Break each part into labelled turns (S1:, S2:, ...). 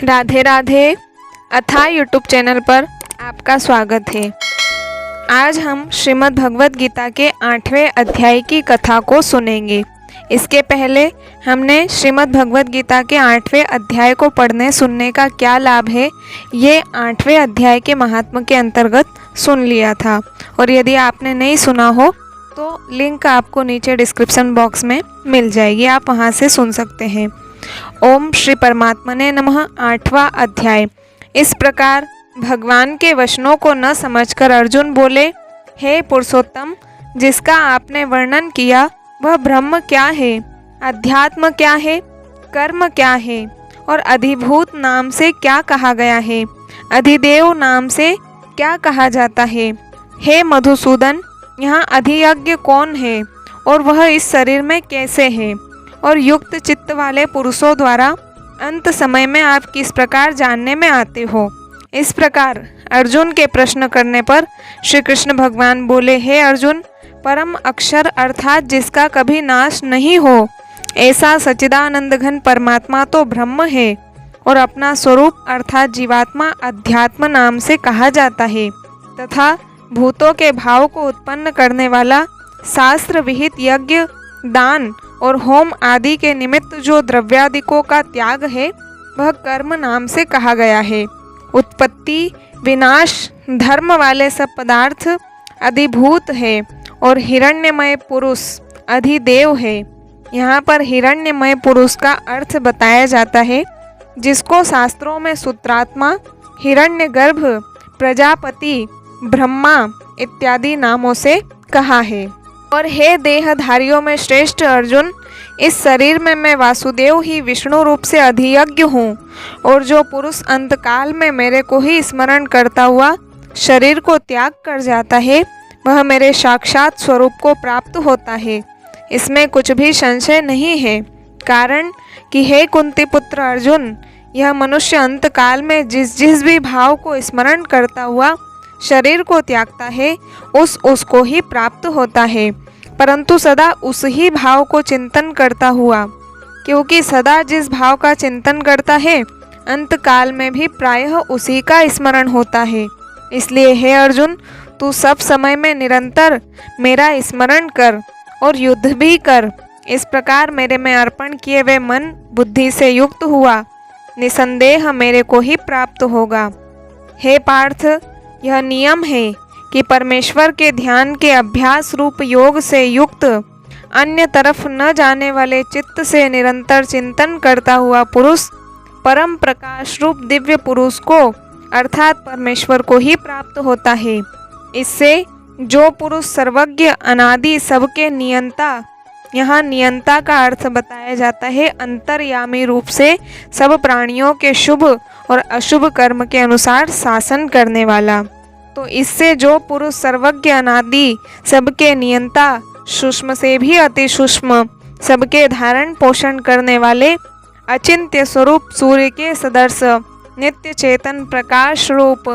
S1: राधे राधे अथा YouTube channel पर आपका स्वागत है। आज हम श्रीमद् भगवत गीता के 8वें अध्याय की कथा को सुनेंगे। इसके पहले हमने श्रीमद् भगवत गीता के 8वें अध्याय को पढ़ने सुनने का क्या लाभ है, ये 8वें अध्याय के महात्म्य के अंतर्गत सुन लिया था। और यदि आपने नहीं सुना हो तो लिंक आपको नीचे डिस्क्रिप्शन बॉक्स में मिल जाएगी, आप वहाँ से सुन सकते हैं। ओम श्री परमात्मने नमः। 8वां अध्याय। इस प्रकार भगवान के वचनों को न समझकर अर्जुन बोले, हे पुरुषोत्तम, जिसका आपने वर्णन किया वह ब्रह्म क्या है, अध्यात्म क्या है, कर्म क्या है और अधिभूत नाम से क्या कहा गया है, अधिदेव नाम से क्या कहा जाता है। हे मधुसूदन, यहाँ अधियज्ञ कौन है और वह इस शरीर में कैसे है, और युक्त चित्त वाले पुरुषों द्वारा अंत समय में आप किस प्रकार जानने में आते हो। इस प्रकार अर्जुन के प्रश्न करने पर श्री कृष्ण भगवान बोले, हे अर्जुन, परम अक्षर अर्थात जिसका कभी नाश नहीं हो, ऐसा सच्चिदानंद घन परमात्मा तो ब्रह्म है और अपना स्वरूप अर्थात जीवात्मा अध्यात्म नाम से कहा जाता है, तथा भूतों के भाव को उत्पन्न करने वाला शास्त्र विहित यज्ञ, दान और होम आदि के निमित्त जो द्रव्यादिकों का त्याग है वह कर्म नाम से कहा गया है। उत्पत्ति विनाश धर्म वाले सब पदार्थ अधिभूत है और हिरण्यमय पुरुष अधिदेव है। यहाँ पर हिरण्यमय पुरुष का अर्थ बताया जाता है, जिसको शास्त्रों में सूत्रात्मा, हिरण्यगर्भ, प्रजापति, ब्रह्मा इत्यादि नामों से कहा है। और हे देहधारियों में श्रेष्ठ अर्जुन, इस शरीर में मैं वासुदेव ही विष्णु रूप से अधियज्ञ हूँ, और जो पुरुष अंतकाल में मेरे को ही स्मरण करता हुआ शरीर को त्याग कर जाता है वह मेरे साक्षात स्वरूप को प्राप्त होता है। इसमें कुछ भी संशय नहीं है, कारण कि हे कुंती पुत्र अर्जुन, यह मनुष्य अंतकाल में जिस जिस भी भाव को स्मरण करता हुआ शरीर को त्यागता है उसको ही प्राप्त होता है, परंतु सदा उस ही भाव को चिंतन करता हुआ, क्योंकि सदा जिस भाव का चिंतन करता है अंतकाल में भी प्रायः उसी का स्मरण होता है। इसलिए हे अर्जुन, तू सब समय में निरंतर मेरा स्मरण कर और युद्ध भी कर। इस प्रकार मेरे में अर्पण किए हुए मन बुद्धि से युक्त हुआ निसंदेह मेरे को ही प्राप्त होगा। हे पार्थ, यह नियम है कि परमेश्वर के ध्यान के अभ्यास रूप योग से युक्त अन्य तरफ न जाने वाले चित्त से निरंतर चिंतन करता हुआ पुरुष परम प्रकाश रूप दिव्य पुरुष को अर्थात परमेश्वर को ही प्राप्त होता है। इससे जो पुरुष सर्वज्ञ अनादि सबके नियंता, यहाँ नियंता का अर्थ बताया जाता है अंतर्यामी रूप से सब प्राणियों के शुभ और अशुभ कर्म के अनुसार शासन करने वाला, तो इससे जो पुरुष सर्वज्ञ अनादि सबके नियंता, सूक्ष्म से भी अति सूक्ष्म सबके धारण पोषण करने वाले अचिंत्य स्वरूप सूर्य के सदर्श नित्य चेतन प्रकाश रूप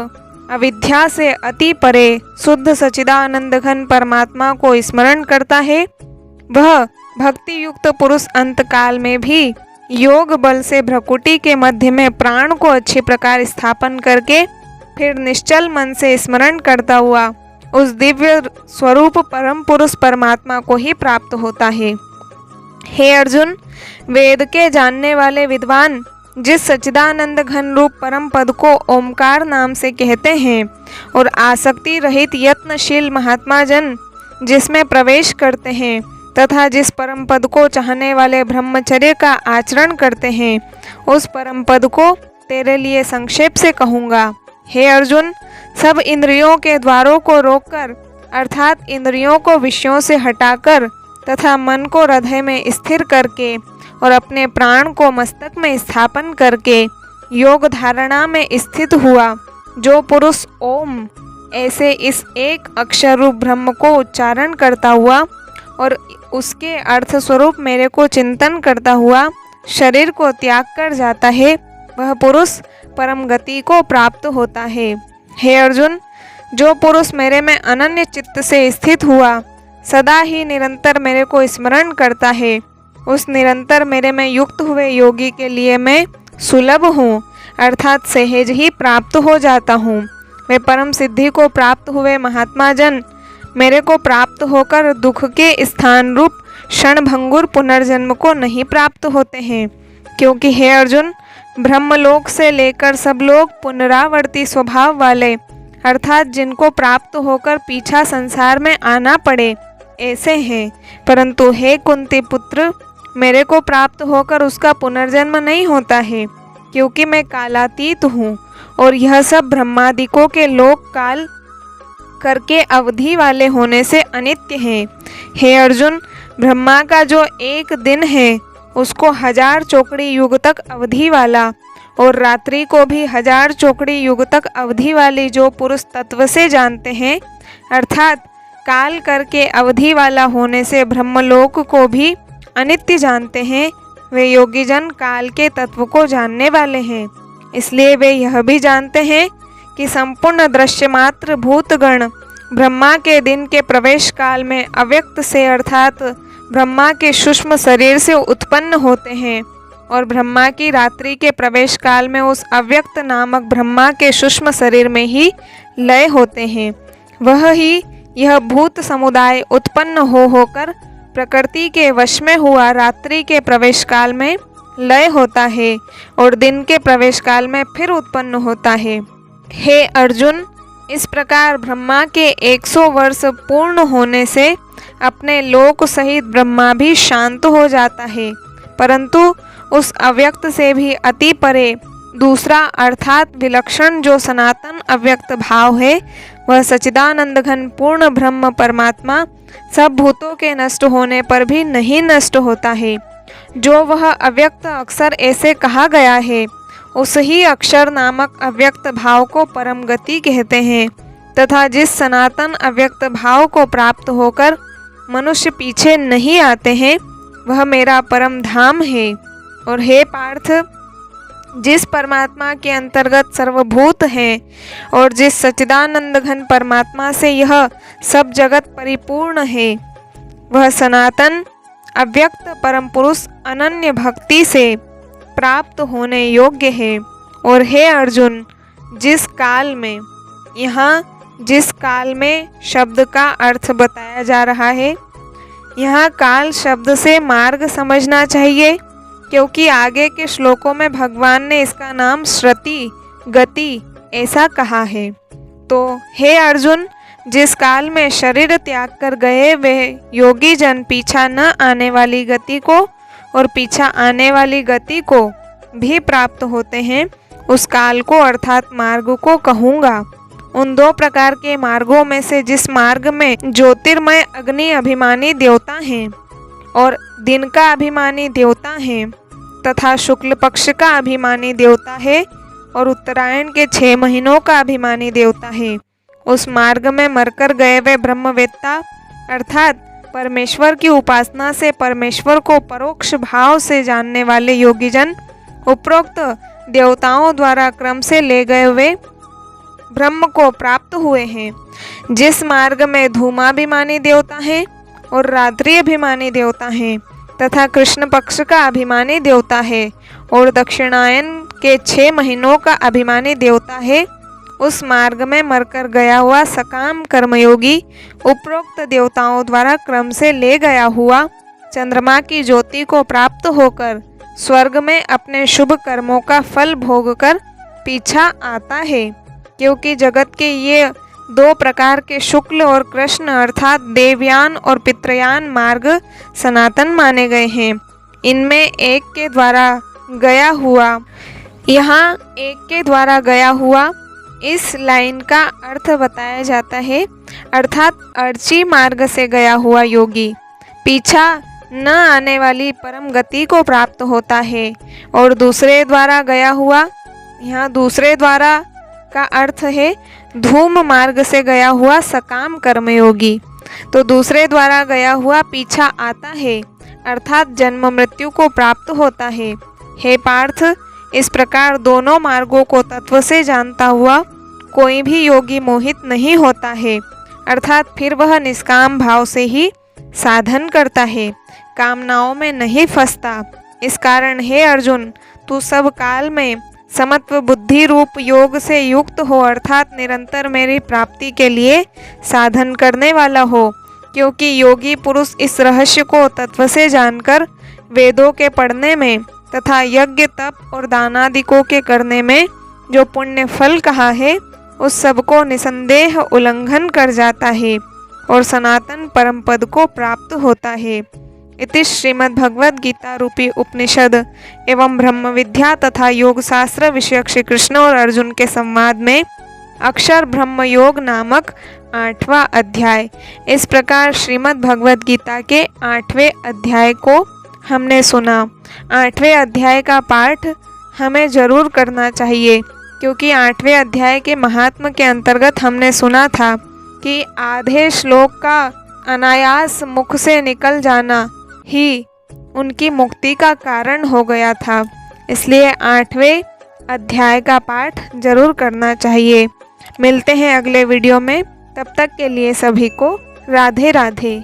S1: अविद्या से अति परे शुद्ध सच्चिदानंद घन परमात्मा को स्मरण करता है, वह भक्ति युक्त पुरुष अंतकाल में भी योग बल से भ्रकुटी के मध्य में प्राण को अच्छी प्रकार स्थापन करके फिर निश्चल मन से स्मरण करता हुआ उस दिव्य स्वरूप परम पुरुष परमात्मा को ही प्राप्त होता है। हे अर्जुन, वेद के जानने वाले विद्वान जिस सच्चिदानंद घन रूप परम पद को ओमकार नाम से कहते हैं और आसक्ति रहित यत्नशील महात्मा जन जिसमें प्रवेश करते हैं तथा जिस परम पद को चाहने वाले ब्रह्मचर्य का आचरण करते हैं, उस परम पद को तेरे लिए संक्षेप से कहूँगा। हे अर्जुन, सब इंद्रियों के द्वारों को रोककर अर्थात इंद्रियों को विषयों से हटाकर तथा मन को हृदय में स्थिर करके और अपने प्राण को मस्तक में स्थापन करके योग धारणा में स्थित हुआ जो पुरुष ओम ऐसे इस एक अक्षर रूप ब्रह्म को उच्चारण करता हुआ और उसके अर्थ स्वरूप मेरे को चिंतन करता हुआ शरीर को त्याग कर जाता है, वह पुरुष परम गति को प्राप्त होता है। हे अर्जुन, जो पुरुष मेरे में अनन्य चित्त से स्थित हुआ सदा ही निरंतर मेरे को स्मरण करता है, उस निरंतर मेरे में युक्त हुए योगी के लिए मैं सुलभ हूँ। अर्थात सहज ही प्राप्त हो जाता हूँ। वे परम सिद्धि को प्राप्त हुए महात्मा जन मेरे को प्राप्त होकर दुख के स्थान रूप क्षणभंगुर पुनर्जन्म को नहीं प्राप्त होते हैं, क्योंकि हे अर्जुन, ब्रह्मलोक से लेकर सब लोग पुनरावर्ती स्वभाव वाले अर्थात जिनको प्राप्त होकर पीछा संसार में आना पड़े ऐसे हैं। परंतु हे कुंती पुत्र, मेरे को प्राप्त होकर उसका पुनर्जन्म नहीं होता है, क्योंकि मैं कालातीत हूँ और यह सब ब्रह्मादिकों के लोक काल करके अवधि वाले होने से अनित्य हैं। हे अर्जुन, ब्रह्मा का जो एक दिन है उसको 1000 चौकड़ी युग तक अवधि वाला और रात्रि को भी 1000 चौकड़ी युग तक अवधि वाली जो पुरुष तत्व से जानते हैं, अर्थात काल करके अवधि वाला होने से ब्रह्मलोक को भी अनित्य जानते हैं, वे योगी जन काल के तत्व को जानने वाले हैं। इसलिए वे यह भी जानते हैं कि संपूर्ण दृश्यमात्र भूतगण ब्रह्मा के दिन के प्रवेश काल में अव्यक्त से अर्थात ब्रह्मा के सूक्ष्म शरीर से उत्पन्न होते हैं और ब्रह्मा की रात्रि के प्रवेश काल में उस अव्यक्त नामक ब्रह्मा के सूक्ष्म शरीर में ही लय होते हैं। वह ही यह भूत समुदाय उत्पन्न होकर प्रकृति के वश में हुआ रात्रि के प्रवेश काल में लय होता है और दिन के प्रवेश काल में फिर उत्पन्न होता है। हे अर्जुन, इस प्रकार ब्रह्मा के 100 वर्ष पूर्ण होने से अपने लोक सहित ब्रह्मा भी शांत हो जाता है, परंतु उस अव्यक्त से भी अति परे दूसरा अर्थात विलक्षण जो सनातन अव्यक्त भाव है, वह सच्चिदानंद घन पूर्ण ब्रह्म परमात्मा सब भूतों के नष्ट होने पर भी नहीं नष्ट होता है। जो वह अव्यक्त अक्षर ऐसे कहा गया है, उस ही अक्षर नामक अव्यक्त भाव को परम गति कहते हैं तथा जिस सनातन अव्यक्त भाव को प्राप्त होकर मनुष्य पीछे नहीं आते हैं, वह मेरा परम धाम है। और हे पार्थ, जिस परमात्मा के अंतर्गत सर्वभूत हैं और जिस सच्चिदानंद घन परमात्मा से यह सब जगत परिपूर्ण है, वह सनातन अव्यक्त परम पुरुष अनन्य भक्ति से प्राप्त होने योग्य है। और हे अर्जुन, जिस काल में, यहाँ जिस काल में शब्द का अर्थ बताया जा रहा है, यहाँ काल शब्द से मार्ग समझना चाहिए, क्योंकि आगे के श्लोकों में भगवान ने इसका नाम श्रुति गति ऐसा कहा है। तो हे अर्जुन, जिस काल में शरीर त्याग कर गए वे योगी जन पीछा न आने वाली गति को और पीछा आने वाली गति को भी प्राप्त होते हैं, उस काल को अर्थात मार्ग को कहूँगा। उन 2 प्रकार के मार्गों में से जिस मार्ग में ज्योतिर्मय अग्नि अभिमानी देवता हैं और दिन का अभिमानी देवता हैं तथा शुक्ल पक्ष का अभिमानी देवता है और उत्तरायण के 6 महीनों का अभिमानी देवता है, उस मार्ग में मरकर गए वे ब्रह्मवेत्ता अर्थात परमेश्वर की उपासना से परमेश्वर को परोक्ष भाव से जानने वाले योगीजन उपरोक्त देवताओं द्वारा क्रम से ले गए हुए ब्रह्म को प्राप्त हुए हैं। जिस मार्ग में धूमाभिमानी देवता है और रात्रि अभिमानी देवता है तथा कृष्ण पक्ष का अभिमानी देवता है और दक्षिणायन के 6 महीनों का अभिमानी देवता है, उस मार्ग में मरकर गया हुआ सकाम कर्मयोगी उपरोक्त देवताओं द्वारा क्रम से ले गया हुआ चंद्रमा की ज्योति को प्राप्त होकर स्वर्ग में अपने शुभ कर्मों का फल भोग कर पीछा आता है। क्योंकि जगत के ये 2 प्रकार के शुक्ल और कृष्ण अर्थात देवयान और पितृयान मार्ग सनातन माने गए हैं। इनमें एक के द्वारा गया हुआ, यहाँ एक के द्वारा गया हुआ इस लाइन का अर्थ बताया जाता है, अर्थात अर्ची मार्ग से गया हुआ योगी पीछा न आने वाली परम गति को प्राप्त होता है। और दूसरे द्वारा गया हुआ, यहाँ दूसरे द्वारा का अर्थ है धूम मार्ग से गया हुआ सकाम कर्मयोगी। तो दूसरे द्वारा गया हुआ पीछा आता है अर्थात जन्म मृत्यु को प्राप्त होता है। हे पार्थ, इस प्रकार दोनों मार्गों को तत्व से जानता हुआ कोई भी योगी मोहित नहीं होता है, अर्थात फिर वह निष्काम भाव से ही साधन करता है, कामनाओं में नहीं फंसता। इस कारण हे अर्जुन, तू सब काल में समत्व बुद्धि रूप योग से युक्त हो, अर्थात निरंतर मेरी प्राप्ति के लिए साधन करने वाला हो। क्योंकि योगी पुरुष इस रहस्य को तत्व से जानकर वेदों के पढ़ने में तथा यज्ञ तप और दानादिकों के करने में जो पुण्य फल कहा है, उस सब को निसंदेह उल्लंघन कर जाता है और सनातन परम पद को प्राप्त होता है। इति श्रीमद् भगवद गीता रूपी उपनिषद एवं ब्रह्म विद्या तथा योग शास्त्र विषयक श्री कृष्ण और अर्जुन के संवाद में अक्षर ब्रह्म योग नामक 8वां अध्याय। इस प्रकार श्रीमद् भगवद गीता के 8वें अध्याय को हमने सुना। 8वें अध्याय का पाठ हमें जरूर करना चाहिए, क्योंकि 8वें अध्याय के महात्म के अंतर्गत हमने सुना था कि आधे श्लोक का अनायास मुख से निकल जाना ही उनकी मुक्ति का कारण हो गया था। इसलिए 8वें अध्याय का पाठ जरूर करना चाहिए। मिलते हैं अगले वीडियो में, तब तक के लिए सभी को राधे राधे।